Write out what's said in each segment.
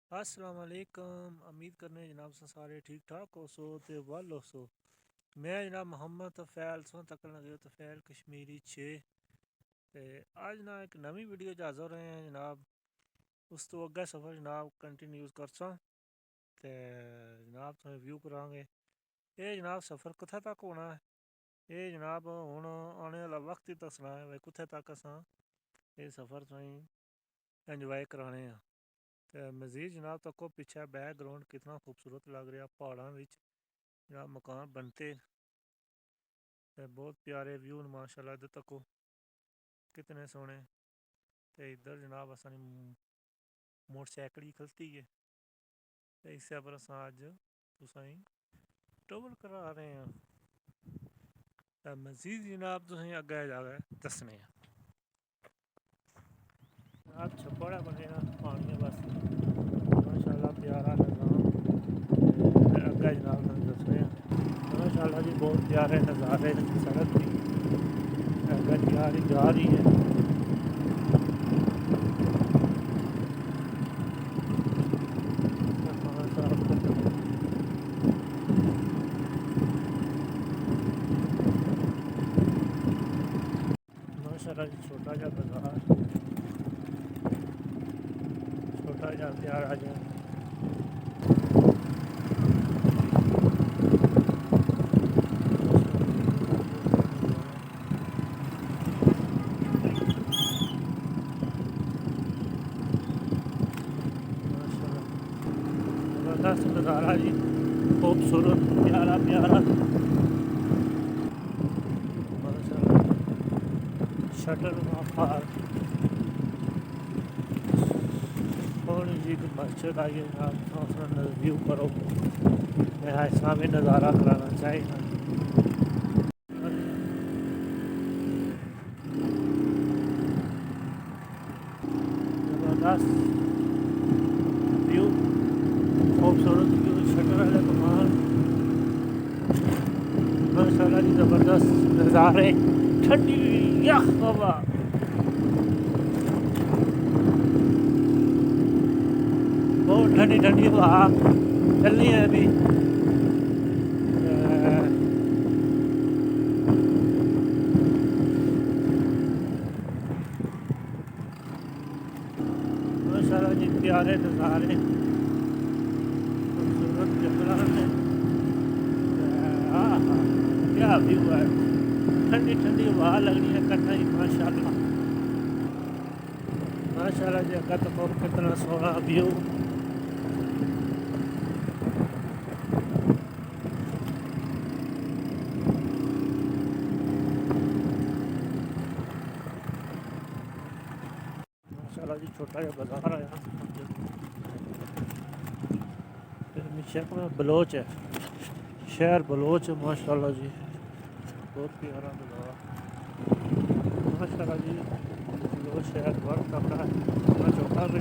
अस्सलाम वालेकुम। उम्मीद करने जनाब सारे ठीक ठाक हो सो ते वल हो सो। मैं जनाब मोहम्मद तफैल सो तक लगे तफैल कश्मीरी 6 ते आज ना एक नवी वीडियो च हाज़र रहे हैं जनाब। उस तो अग्गे सफ़र जनाब कंटिन्यूज करसा ते जनाब तुम्हें व्यू करांगे। ये जनाब सफ़र कुत्थे तक होना है, ये जनाब हुण आने वाला वक्त ही दसना है भाई कुत्थे तक असां ये सफ़र तुसें इंजॉय कराने हैं। तो मज़ीद जनाब तको पीछे बैकग्राउंड कितना खूबसूरत लग रहा पहाड़ों में जनाब मकान बनते बहुत प्यारे व्यू न माशाल्लाह। इधर तको कितने सोहने तो इधर जनाब असानी मोटरसाइकिल खलती है तो इस पर अस अज तुसें ट्रैवल करा रहे हैं। तो मज़ीद जनाब तुसें अग्गे जाके दसने हैं। जनाब छप्पड़ बने पानी बस माशाल्लाह प्यारा नज़ारा अग्गे जनाब तुसें दसने हैं। माशाल्लाह जी बहुत प्यारे नज़ारे सड़क की अग्गे जा रही है। माशाल्लाह जी छोटा जा बाजार, छोटा जा प्यारा जा ज़बरदस्त नज़ारा जी, खूबसूरत प्यारा प्यारा माशाल्लाह। शटर माफार सोनी जी की मस्जिद आई है जनाब, व्यू करो मैं ऐसा भी नज़ारा कराना चाहिए। ज़बरदस्त व्यू, खूबसूरत व्यू, शटर वाले मकान माशाल्लाह जी ज़बरदस्त नज़ारे, ठंडी यख हवा बहुत ठंडी ठंडी हवा चलनी है अभी। माशाल्लाह जी प्यारे नज़ारे, खूबसूरत जंगल में क्या व्यू है, ठंडी ठंडी हवा लगनी है करना ही माशाल्लाह। माशाल्लाह जी अगर तो कितना सोहना व्यू। माशाल्लाह जी छोटा जा बाजार है यहाँ शहर में बलोच है, शहर बलोच है माशाल्लाह जी बहुत प्यारा नज़ारा माशाल्लाह जी। बलोच शहर बहुत तगड़ा है, अपना चौका भी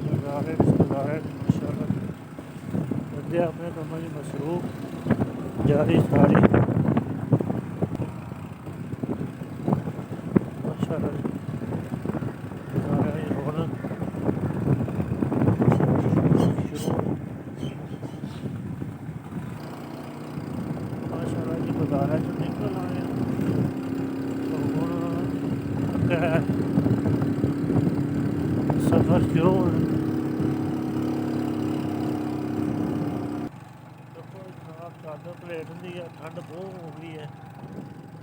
नज़ारे माशाल्लाह बंदे अपने कम्मा की मसरूफ जारी सारी माशाल्लाह जी नज़ारे रौनक माशाल्लाह जी बाजार तो निकल आए तो सफ़र शुरू चादर पलेट होंगी है, ठंड बहुत हो गई है,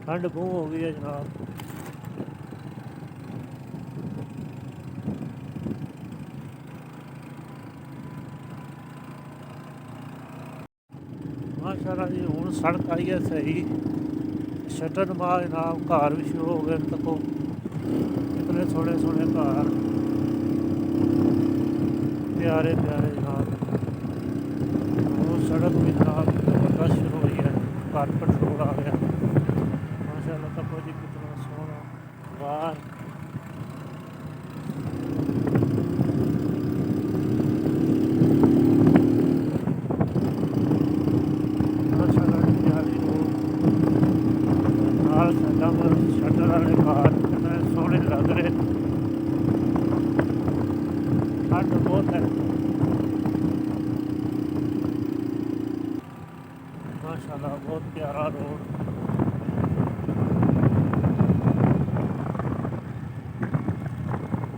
ठंड बहुत हो गई है जनाब। माशाल्लाह जी हूँ सड़क आई है सही, शटर मार जनाब घर भी शुरू हो गए। तको इतने सोहने सोहने घर प्यारे प्यारे जनाब। वो सड़क भी जनाब जबरदस्त शुरू हुई है, कारपेट रोड आ गया माशाल्लाह। तको जी कितना सोहना बाहर माशाल्लाह प्यारी रोड शटर वाले घर कितने सोहने लग रहे। ठंड बहुत है माशाल्लाह। बहुत प्यारा रोड,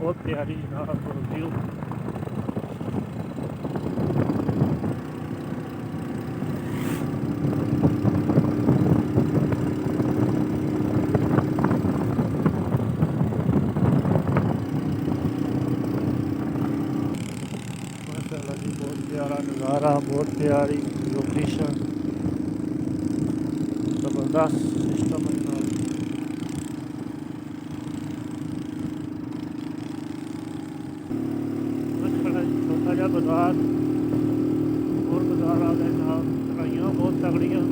बहुत प्यारी जनाब व्यू। माशाल्लाह जी बहुत प्यारा नज़ारा, बहुत प्यारी लोकेशन, ज़बरदस्त सिस्टम है जनाब। माशाल्लाह जी छोटा जा बाजार और बाजार आ गए जनाब, लड़ाइयाँ बहुत तगड़ियाँ।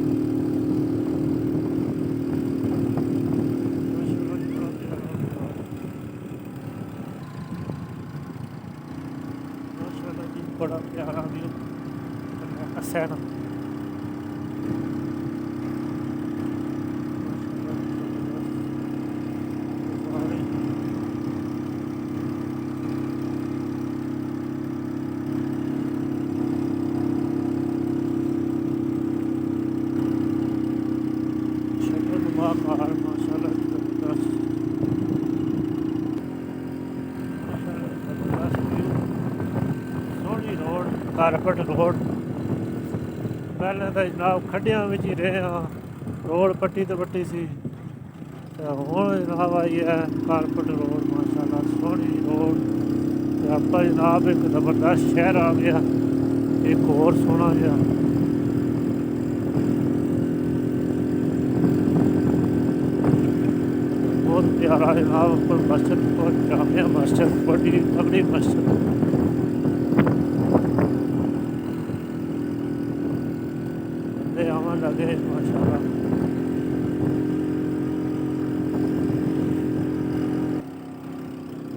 माशाल्लाह जी बड़ा प्यारा बाजार, माशाल्लाह जी बड़ा प्यारा व्यू हसैना। माशाल्लाह जी ज़बरदस्त बाजार है। शक्लनुमा पहाड़ माशाल्लाह जी ज़बरदस्त, माशाल्लाह जी ज़बरदस्त व्यू। सोहनी रोड, कारपेट रोड। पहले तो जनाब खड्डियां विच ही रहे हाँ, रोड पट्टी तो पट्टी सी, ते हुण जनाब आई है कारपेट रोड। माशाल्लाह सोहनी रोड, ते आपां जनाब एक ज़बरदस्त शहर आ गया, एक होर सोहना जिहा। बहुत प्यारा जनाब, ऊपर मस्जिद, जामिया मस्जिद, बड़ी तगड़ी मस्जिद। बंदे आवन लगे माशाल्लाह।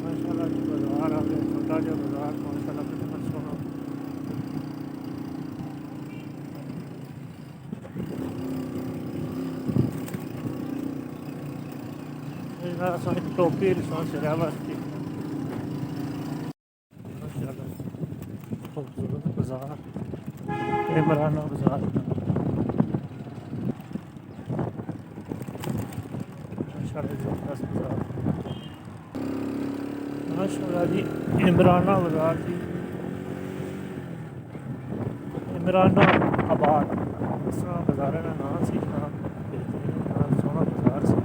माशाल्लाह जी बाजार आ गया, छोटा जा बाजार माशाल्लाह कितना सोहना। असां टोपी ॾिसो सिरा वास्ते। माशाल्लाह खूबसूरत बाजार, इमराना बाजार। माशाल्लाह ज़बरदस्त बाजार, माशाल्लाह जी इमराना बाजार जी, इमराना आबाद इस तरह बाजार का नाम सी जनाब। बेहतरीन नाम, सोहना बाजार सी।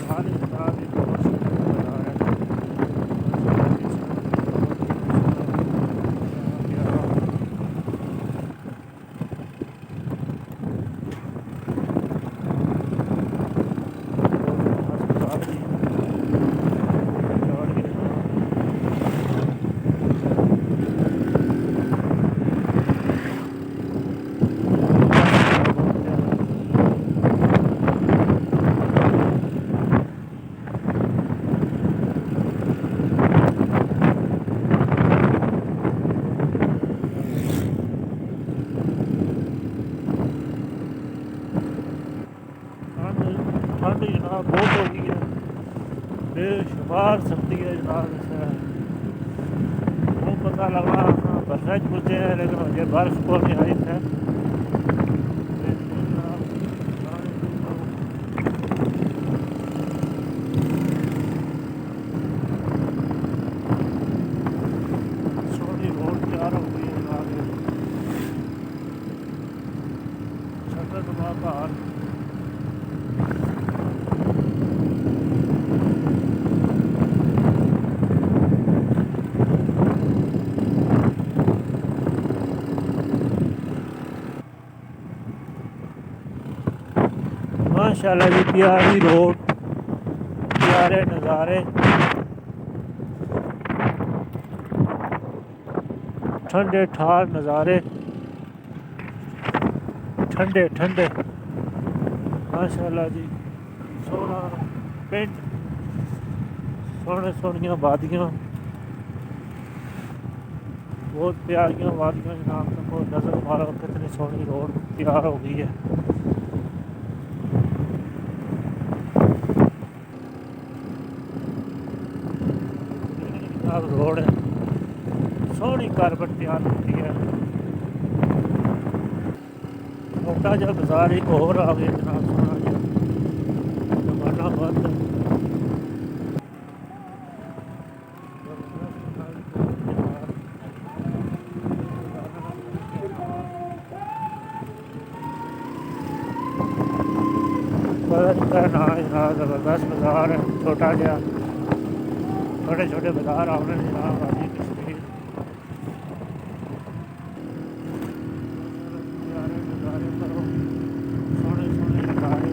सारे बाजार भी बहुत सुंदर बाजार है माशाल्लाह जी। इसका बहुत ही खूबसूरत प्यारा बहुत ज़बरदस्त बाजार जी। और ये जनाब माशाल्लाह बहुत प्यारा। ठंड ठंड जनाब बहुत हो गई है, बेशुमार सर्दी है जनाब। ऐसा वो पता लगना हाँ बरसा पुजे हैं, लेकिन मुझे बर्फ को नहीं आई है। बेहतरीन जनाब सारे सोहनी रोड तैयार हो गई है जनाब। ये शक्लनुमा पहाड़। माशाल्लाह जी प्यारी रोड, प्यारे नज़ारे, ठंडे ठार नज़ारे, ठंडे ठंडे। माशाल्लाह जी सोहना पिंड, सोहने सोहनियां वादियाँ, बहुत प्यारियां वादियाँ जनाब। तुमको नज़र मारो कितनी सोहनी रोड तैयार हो गई है। ਜਨਾਬ ਰੋਡ ਸੋਹਣੀ ਕਾਰਪਟ ਤਿਆਰ ਕੀਤੀ ਹੈ। ਛੋਟਾ ਜਿਹਾ ਬਾਜ਼ਾਰ ਇੱਕ ਹੋਰ ਆ ਗਿਆ ਜਨਾਬ, ਸੋਹਣਾ ਜਿਹਾ ਦੁਕਾਨਾਂ ਬੰਦ। जनाब ज़बरदस्त बाज़ार है, छोटा जहा छोटे छोटे बाज़ार आने जनाब आदि कश्मीर नज़ारे करो, सोने सोने नज़ारे।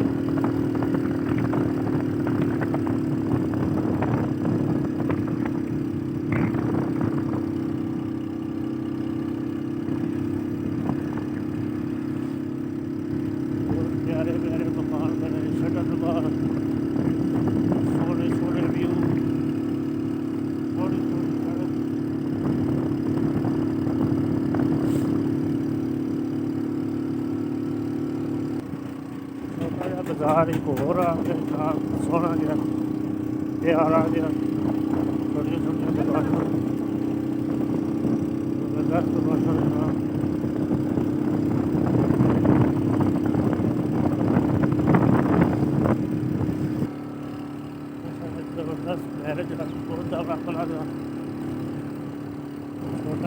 प्यारे प्यारे मकान बने, शटर बार, सोने सोने व्यू, थोड़ी थोड़ी सड़क। छोटा जहा बाजार एक होर आ गया जनाब, सोहना जहा तैयार आ गया, छोटिया छोटिया दुकाना जबरदस्त दुकाना जनाब। जबरदस्त मैरिज बहुत अपना छोटा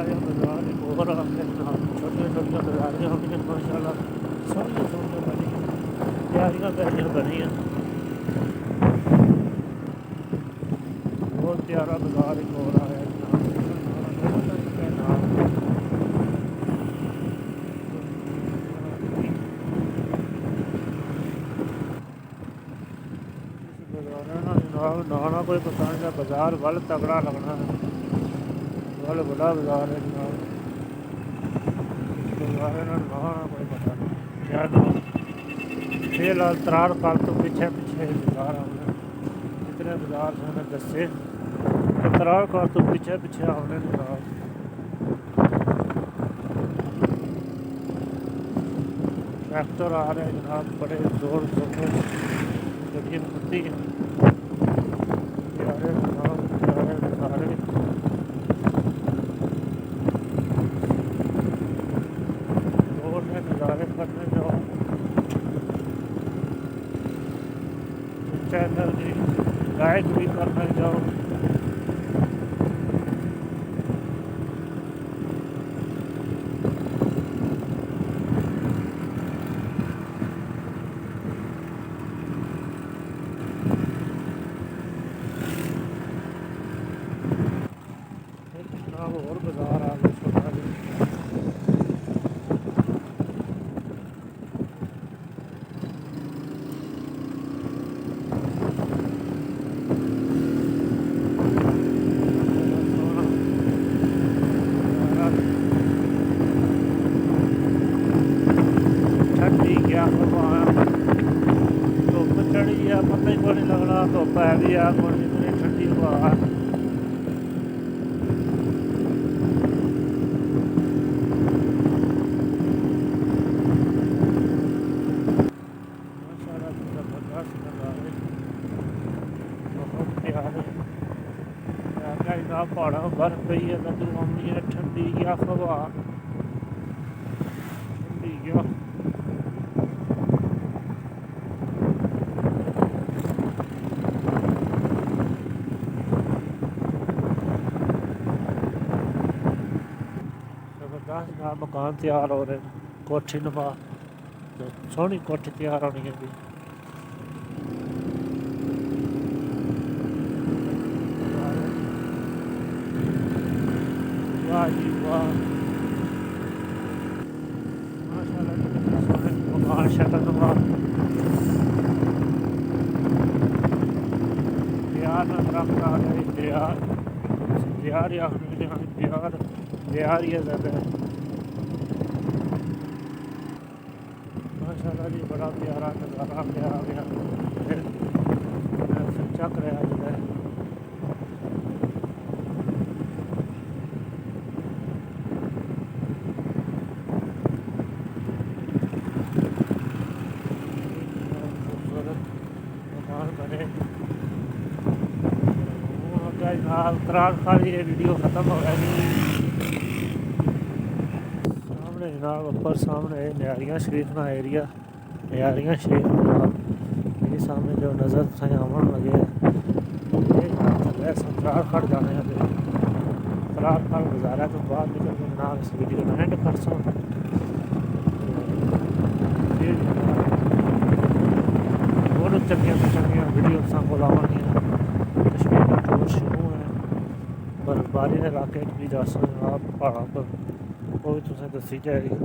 जहा बाजार एक होर आ गया जनाब, छोटिया छोटिया बाजारियां होंगे माशाअल्लाह, सोहनिया सोहनिया बनी प्यारियां प्यारियां बनी। बहुत प्यारा बाजार एक होर आया जनाब। ना कोई पता नहीं, बाजार वल तगड़ा लगना है, वल बड़ा बाजार है जनाब। बाजार है ना कोई पता नहीं क्या फिलहाल 3 साल तो पीछे पीछे बाजार आने जितने बाजार से उन्हें दसे 3 साल तो पीछे पीछे आने जनाब। ट्रैक्टर आ रहे हैं जनाब, बड़े जोर शोर में गड्डियां होती हैं। प्यारे जनाब प्यारे नज़ारे, रोड में नज़ारे करने जाओ। चैनल की लाइक भी करने जाओ। और बाजार आ गया छोटा जिहा। ठंडी क्या हवा, धुप चढ़ी है पता ही को नहीं लगना, धुप है भी है कोई इतनी ठंडी हवा। पहाड़ा बर्फ पई है, कदू आनी है ठंडी क्या हवा, ठंडी क्या जबरदस्त मकान तैयार हो रहे, कोठी नवा सोहनी कोठी तैयार होनी है भी। वाह जी वाह, माशाअल्लाह सोहने मकान शक्ल नवा तैयार नजर आ गए। तैयार या तैयार ही है ज़्यादा। माशाअल्लाह जी बड़ा प्यारा नज़ारा आ गया फिर चक रहा जो है। खूबसूरत मकान बने जनाब करार खाली ये वीडियो ख़त्म हो गई। सामने जनाब अपर सामने न्यारियां शरीफ का एरिया, न्यारियां शरीफ जनाब ये सामने जो नज़र तुसें आवन लगे ये करार खड़ जाने करार खड़ गुजारा तो बाद निकल के जनाब इस वीडियो का एंड कर सो और चंगिया वीडियो को लावनियां कश्मीर का टूर शुरू है बर्फबारी के इलाके भी जा सकते आप पहाड़ों पर वो भी तुसें दसी जाएगी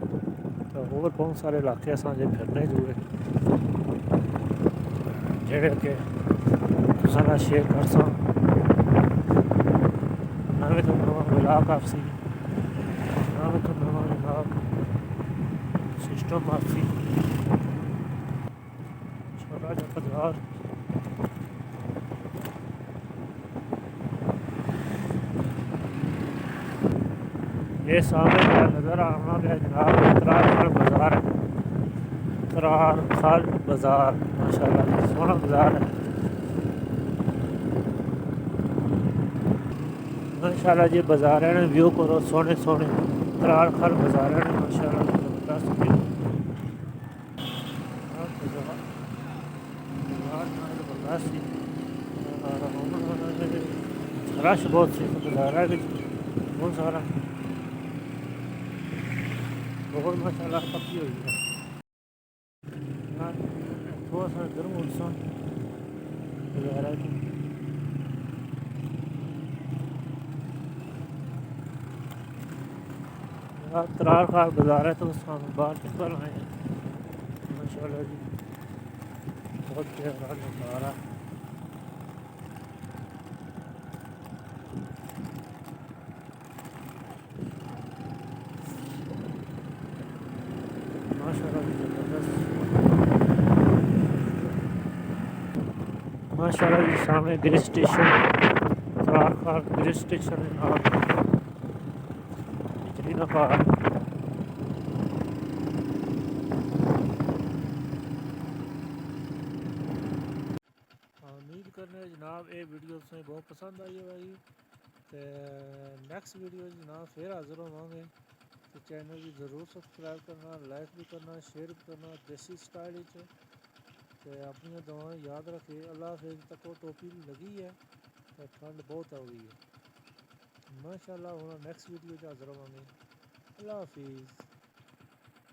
तो होर बहुत सारे इलाके असांजे फिरने जुए जेह्ड़े कि तुसां नाल शेयर करसां नमें तो नवां ब्लॉग आपसी नमें तो नवां जनाब सिस्टम आपसी छोटा जा बाजार ये सामने नज़र आना गया जनाब करार खाल बाज़ार है करार खाल बाज़ार माशाल्लाह सोहना बाज़ार है माशाल्लाह जी बाज़ार है व्यू करो सोहने सोहने करार खाल बाज़ार है माशाल्लाह ज़बरदस्त व्यू रश बहुत सी बाज़ार है बहुत सारा बहुत माशाल्लाह पक्की हुई है थोड़ा सा गर्म मौसम वगैरह की करार खाल बाज़ार है तो हम बाहर निकल आए हैं माशाल्लाह जी बहुत प्यारा नज़ारा माशाल्लाह जी सामने गिर स्टेशन करार खाल गिर स्टेशन बिजली का पार उम्मीद करने जनाब ये वीडियो तुसें बहुत पसंद आई होगी तो नैक्सट वीडियो जनाब फिर हाजिर होवांगे तो चैनल की ज़रूर सब्सक्राइब करना लाइक भी करना शेयर भी करना देसी स्टाइल तो अपनी दुआएं याद रखे अल्लाह हाफिज़ तक टोपी लगी है तो ठंड बहुत हो गई है माशाल्लाह हूँ नैक्सट वीडियो हाजिर होवांगे अल्लाह हाफिज़।